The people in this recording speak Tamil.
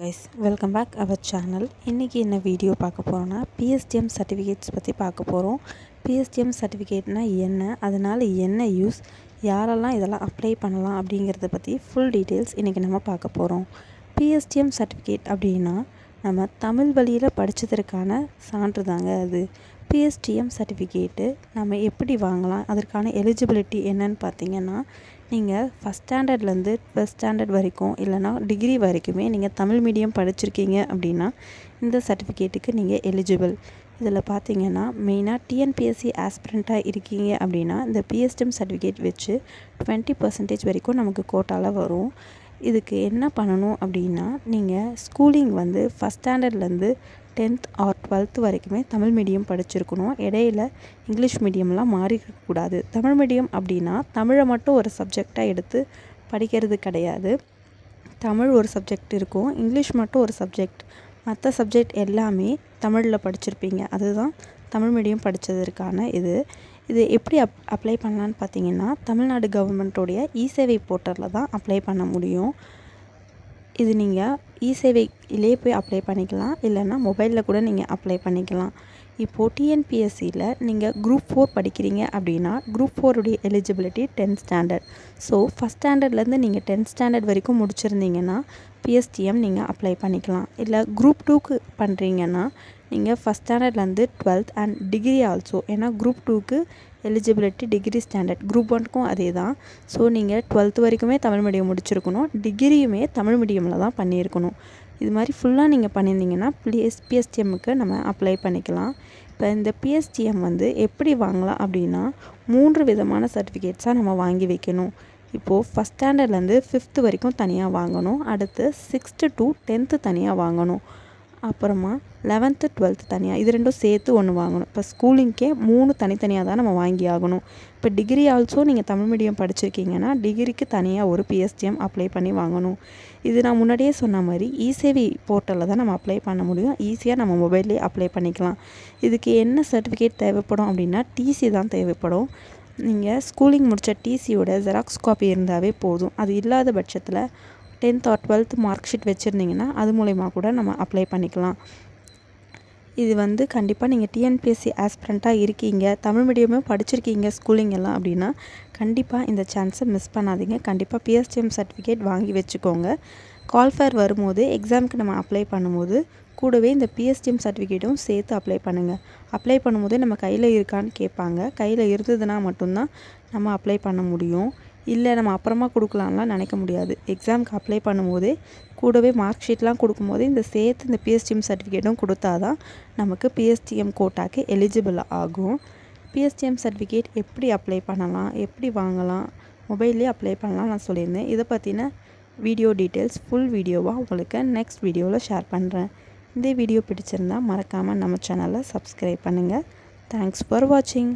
Guys welcome back our channel. இன்றைக்கி என்ன வீடியோ பார்க்க போகிறோன்னா பிஎஸ்டிஎம் சர்டிஃபிகேட்ஸ் பற்றி பார்க்க போகிறோம். பிஎஸ்டிஎம் சர்டிஃபிகேட்னால் என்ன, அதனால் என்ன யூஸ், யாரெல்லாம் இதெல்லாம் அப்ளை பண்ணலாம் அப்படிங்கிறத பற்றி ஃபுல் டீட்டெயில்ஸ் இன்றைக்கி நம்ம பார்க்க போகிறோம். பிஎஸ்டிஎம் சர்டிஃபிகேட் அப்படின்னா நம்ம தமிழ் வழியில் படித்ததற்கான சான்று தாங்க அது. பிஎஸ்டிஎம் சர்டிஃபிகேட்டு நம்ம எப்படி வாங்கலாம், அதற்கான எலிஜிபிலிட்டி என்னன்னு பார்த்தீங்கன்னா, நீங்கள் ஃபஸ்ட் ஸ்டாண்டர்ட்லேருந்து 12th ஸ்டாண்டர்ட் வரைக்கும் இல்லைனா டிகிரி வரைக்குமே நீங்கள் தமிழ் மீடியம் படிச்சிருக்கீங்க அப்படின்னா இந்த சர்டிஃபிகேட்டுக்கு நீங்கள் எலிஜிபிள். இதில் பார்த்தீங்கன்னா மெயினாக டிஎன்பிஎஸ்சி ஆஸ்பிரண்ட்டாக இருக்கீங்க அப்படின்னா இந்த பிஎஸ்டிஎம் சர்டிஃபிகேட் வச்சு 20% வரைக்கும் நமக்கு கோட்டாவில் வரும். இதுக்கு என்ன பண்ணணும் அப்படின்னா, நீங்கள் ஸ்கூலிங் வந்து ஃபஸ்ட் ஸ்டாண்டர்ட்லேருந்து 10th or 12th வரைக்குமே தமிழ் மீடியம் படிச்சிருக்கணும். இடையில இங்கிலீஷ் மீடியம்லாம் மாறிக்கக்கூடாது. தமிழ் மீடியம் அப்படின்னா தமிழை மட்டும் ஒரு சப்ஜெக்டாக எடுத்து படிக்கிறது கிடையாது. தமிழ் ஒரு சப்ஜெக்ட் இருக்கும், இங்கிலீஷ் மட்டும் ஒரு சப்ஜெக்ட், மற்ற சப்ஜெக்ட் எல்லாமே தமிழில் படிச்சிருப்பீங்க. அதுதான் தமிழ் மீடியம் படித்ததற்கான இது எப்படி அப்ளை பண்ணலான்னு பார்த்தீங்கன்னா, தமிழ்நாடு கவர்மெண்ட்டோடைய இசேவை போர்ட்டலில் தான் அப்ளை பண்ண முடியும். இது நீங்கள் இசேவையிலே போய் அப்ளை பண்ணிக்கலாம், இல்லைன்னா மொபைலில் கூட நீங்கள் அப்ளை பண்ணிக்கலாம். இப்போது டிஎன்பிஎஸ்சியில் நீங்கள் குரூப் 4 படிக்கிறீங்க அப்படின்னா group 4 eligibility 10th standard. So first ஸ்டாண்டர்ட்லேருந்து நீங்கள் 10th ஸ்டாண்டர்ட் வரைக்கும் முடிச்சிருந்தீங்கன்னா பிஎஸ்டிஎம் நீங்கள் அப்ளை பண்ணிக்கலாம். இல்லை குரூப் 2க்கு பண்ணுறீங்கன்னா நீங்கள் ஃபஸ்ட் ஸ்டாண்டர்ட்லேருந்து 12th அண்ட் டிகிரி ஆல்சோ, ஏன்னா குரூப் 2க்கு எலிஜிபிலிட்டி டிகிரி ஸ்டாண்டர்ட், குரூப் 1க்கும் அதே தான். ஸோ நீங்கள் 12th வரைக்குமே தமிழ் மீடியம் முடிச்சிருக்கணும், டிகிரியுமே தமிழ் மீடியமில் தான் பண்ணியிருக்கணும். இது மாதிரி ஃபுல்லாக நீங்கள் பண்ணியிருந்தீங்கன்னா பிஎஸ்டிஎம்முக்கு நம்ம அப்ளை பண்ணிக்கலாம். இப்போ இந்த பிஎஸ்டிஎம் வந்து எப்படி வாங்கலாம் அப்படின்னா 3 விதமான சர்டிஃபிகேட்ஸாக நம்ம வாங்கி வைக்கணும். இப்போது ஃபஸ்ட் ஸ்டாண்டர்ட்லேருந்து 5th வரைக்கும் தனியாக வாங்கணும், அடுத்து 6th to 10th தனியாக வாங்கணும், அப்புறமா 11th 12th தனியாக, இது ரெண்டும் சேர்த்து ஒன்று வாங்கணும். இப்போ ஸ்கூலிங்க்கே 3 தனித்தனியாக தான் நம்ம வாங்கி ஆகணும். இப்போ டிகிரி ஆல்சோ நீங்கள் தமிழ் மீடியம் படிச்சிருக்கீங்கன்னா டிகிரிக்கு தனியாக ஒரு பிஎஸ்டிஎம் அப்ளை பண்ணி வாங்கணும். இது நான் முன்னாடியே சொன்ன மாதிரி இசேவை போர்ட்டலில் தான் நம்ம அப்ளை பண்ண முடியும். ஈஸியாக நம்ம மொபைல்லேயே அப்ளை பண்ணிக்கலாம். இதுக்கு என்ன சர்டிஃபிகேட் தேவைப்படும் அப்படின்னா டிசி தான் தேவைப்படும். நீங்கள் ஸ்கூலிங் முடித்த டிசியோட ஜெராக்ஸ் காப்பி இருந்தாவே போதும். அது இல்லாத பட்சத்தில் 10th or 12th mark sheet வச்சுருந்தீங்கன்னா அது மூலயமா கூட நம்ம அப்ளை பண்ணிக்கலாம். இது வந்து கண்டிப்பாக நீங்கள் டிஎன்பிஎஸ்சி ஆஸ்பிரண்ட்டாக இருக்கீங்க, தமிழ் மீடியமே படிச்சிருக்கீங்க ஸ்கூலிங் எல்லாம் அப்படின்னா கண்டிப்பாக இந்த சான்ஸை மிஸ் பண்ணாதீங்க. கண்டிப்பாக பிஎஸ்டிஎம் சர்டிஃபிகேட் வாங்கி வச்சுக்கோங்க. கால்ஃபேர் வரும்போது எக்ஸாமுக்கு நம்ம அப்ளை பண்ணும்போது கூடவே இந்த பிஎஸ்டிஎம் சர்டிஃபிகேட்டும் சேர்த்து அப்ளை பண்ணுங்கள். அப்ளை பண்ணும்போதே நம்ம கையில் இருக்கான்னு கேட்பாங்க. கையில் இருந்ததுன்னா மட்டும்தான் நம்ம அப்ளை பண்ண முடியும். இல்லை நம்ம அப்புறமா கொடுக்கலாம்லாம் நினைக்க முடியாது. எக்ஸாமுக்கு அப்ளை பண்ணும்போதே கூடவே மார்க் ஷீட்லாம் கொடுக்கும்போது இந்த சேர்த்து இந்த பிஎஸ்டிஎம் சர்டிஃபிகேட்டும் கொடுத்தா தான் நமக்கு பிஎஸ்டிஎம் கோட்டாக்கு எலிஜிபிள் ஆகும். பிஎஸ்டிஎம் சர்டிஃபிகேட் எப்படி அப்ளை பண்ணலாம், எப்படி வாங்கலாம், மொபைல்லேயே அப்ளை பண்ணலாம் நான் சொல்லியிருந்தேன். இதை பற்றின வீடியோ டீட்டெயில்ஸ் ஃபுல் வீடியோவாக உங்களுக்கு நெக்ஸ்ட் வீடியோவில் ஷேர் பண்ணுறேன். இந்த வீடியோ பிடிச்சிருந்தால் மறக்காமல் நம்ம சேனலை சப்ஸ்கிரைப் பண்ணுங்கள். தேங்க்ஸ் ஃபார் வாட்சிங்.